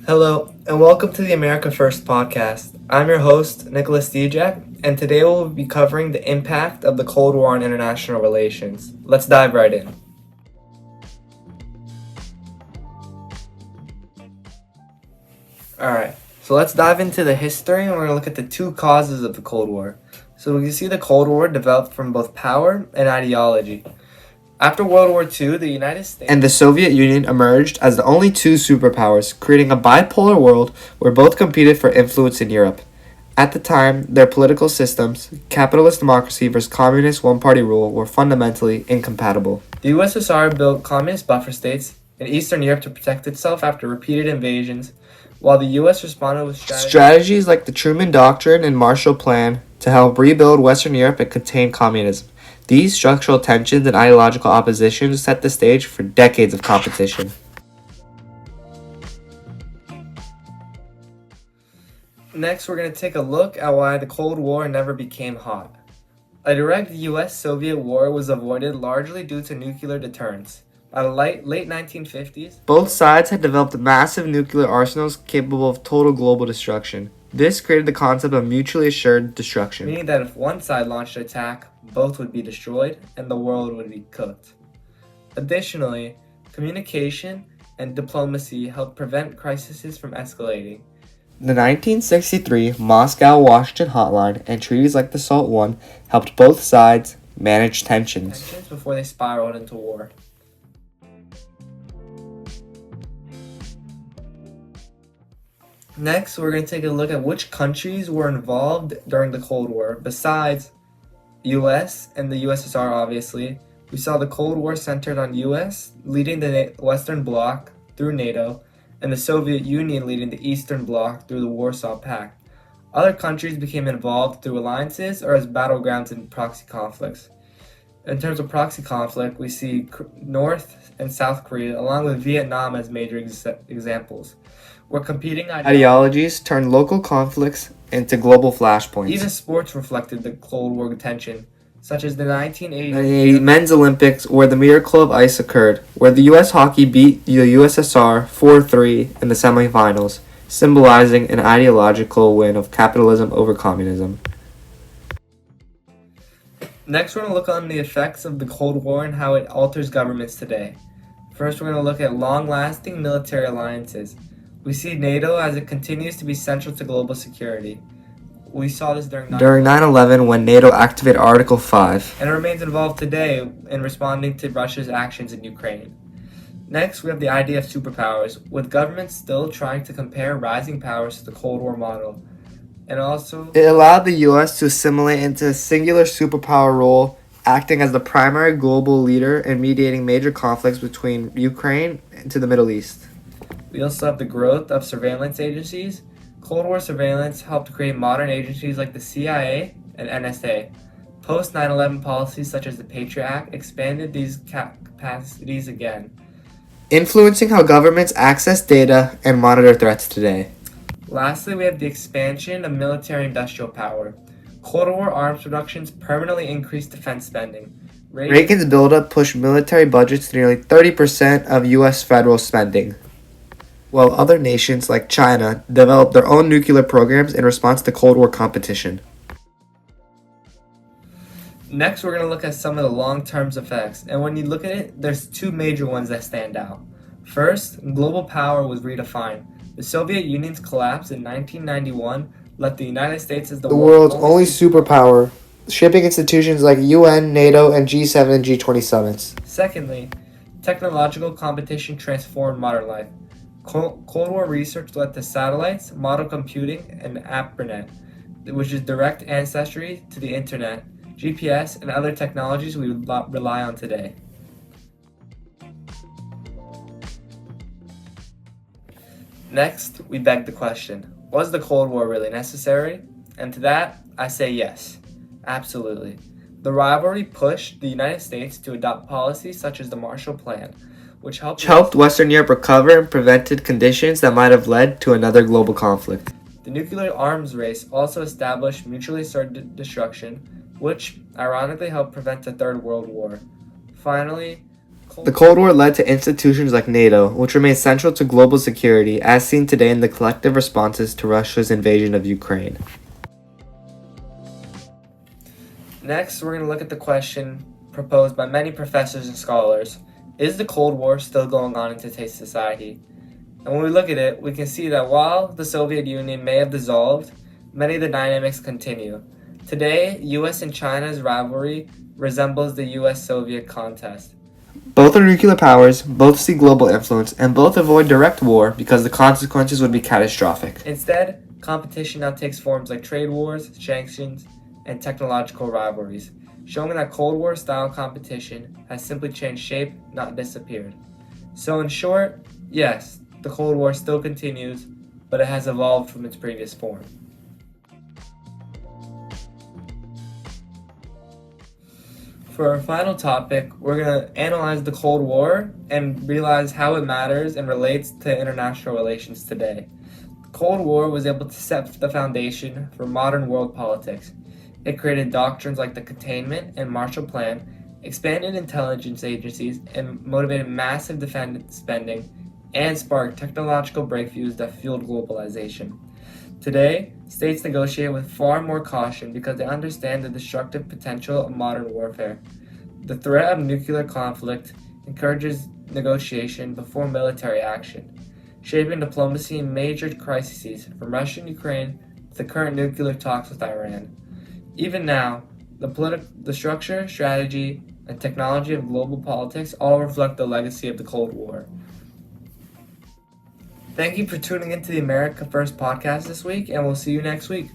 Hello, and welcome to the America First podcast. I'm your host, Nicholas Dijak, and today we'll be covering the impact of the Cold War on international relations. Let's dive right in. Alright, so let's dive into the history, and we're going to look at the two causes of the Cold War. So we can see the Cold War developed from both power and ideology. After World War II, the United States and the Soviet Union emerged as the only two superpowers, creating a bipolar world where both competed for influence in Europe. At the time, their political systems, capitalist democracy versus communist one-party rule, were fundamentally incompatible. The USSR built communist buffer states in Eastern Europe to protect itself after repeated invasions, while the US responded with strategies like the Truman Doctrine and Marshall Plan to help rebuild Western Europe and contain communism. These structural tensions and ideological oppositions set the stage for decades of competition. Next, we're going to take a look at why the Cold War never became hot. A direct US-Soviet war was avoided largely due to nuclear deterrence. By the late 1950s, both sides had developed massive nuclear arsenals capable of total global destruction. This created the concept of mutually assured destruction, meaning that if one side launched an attack, both would be destroyed and the world would be cooked. Additionally, communication and diplomacy helped prevent crises from escalating. The 1963 Moscow-Washington Hotline and treaties like the SALT I helped both sides manage tensions before they spiraled into war. Next, we're going to take a look at which countries were involved during the Cold War. Besides US and the USSR, obviously, we saw the Cold War centered on US leading the Western Bloc through NATO, and the Soviet Union leading the Eastern Bloc through the Warsaw Pact. Other countries became involved through alliances or as battlegrounds in proxy conflicts. In terms of proxy conflict, we see North and South Korea, along with Vietnam as major examples, where competing ideologies turned local conflicts into global flashpoints. Even sports reflected the Cold War tension, such as the 1980 Men's Olympics, where the miracle of ice occurred, where the U.S. hockey beat the USSR 4-3 in the semifinals, symbolizing an ideological win of capitalism over communism. Next, we're going to look on the effects of the Cold War and how it alters governments today. First, we're going to look at long-lasting military alliances. We see NATO as it continues to be central to global security. We saw this during 9/11 when NATO activated Article 5, and it remains involved today in responding to Russia's actions in Ukraine. Next, we have the idea of superpowers, with governments still trying to compare rising powers to the Cold War model. And also, it allowed the US to assimilate into a singular superpower role, acting as the primary global leader and mediating major conflicts between Ukraine and to the Middle East. We also have the growth of surveillance agencies. Cold War surveillance helped create modern agencies like the CIA and NSA. Post 9/11 policies such as the Patriot Act expanded these capacities again, influencing how governments access data and monitor threats today. Lastly, we have the expansion of military-industrial power. Cold War arms productions permanently increased defense spending. Reagan's buildup pushed military budgets to nearly 30% of U.S. federal spending, while other nations like China developed their own nuclear programs in response to Cold War competition. Next, we're going to look at some of the long-term effects, and when you look at it, there's two major ones that stand out. First, global power was redefined. The Soviet Union's collapse in 1991 left the United States as the world's only superpower, shaping institutions like UN, NATO, and G7 and G20 summits. Secondly, technological competition transformed modern life. Cold War research led to satellites, model computing, and ARPANET, which is direct ancestry to the internet, GPS, and other technologies we rely on today. Next, we beg the question, was the Cold War really necessary? And to that, I say yes, absolutely. The rivalry pushed the United States to adopt policies such as the Marshall Plan, which helped Western Europe recover and prevented conditions that might have led to another global conflict. The nuclear arms race also established mutually assured destruction, which ironically helped prevent the Third World War. Finally, The Cold War led to institutions like NATO, which remain central to global security, as seen today in the collective responses to Russia's invasion of Ukraine. Next, we're going to look at the question proposed by many professors and scholars. Is the Cold War still going on in today's society? And when we look at it, we can see that while the Soviet Union may have dissolved, many of the dynamics continue. Today, US and China's rivalry resembles the US-Soviet contest. Both are nuclear powers, both see global influence, and both avoid direct war because the consequences would be catastrophic. Instead, competition now takes forms like trade wars, sanctions, and technological rivalries, showing that Cold War-style competition has simply changed shape, not disappeared. So in short, yes, the Cold War still continues, but it has evolved from its previous form. For our final topic, we're going to analyze the Cold War and realize how it matters and relates to international relations today. The Cold War was able to set the foundation for modern world politics. It created doctrines like the Containment and Marshall Plan, expanded intelligence agencies, and motivated massive defense spending, and sparked technological breakthroughs that fueled globalization. Today, states negotiate with far more caution because they understand the destructive potential of modern warfare. The threat of nuclear conflict encourages negotiation before military action, shaping diplomacy in major crises from Russia and Ukraine to the current nuclear talks with Iran. Even now, the structure, strategy, and technology of global politics all reflect the legacy of the Cold War. Thank you for tuning into the America First podcast this week, and we'll see you next week.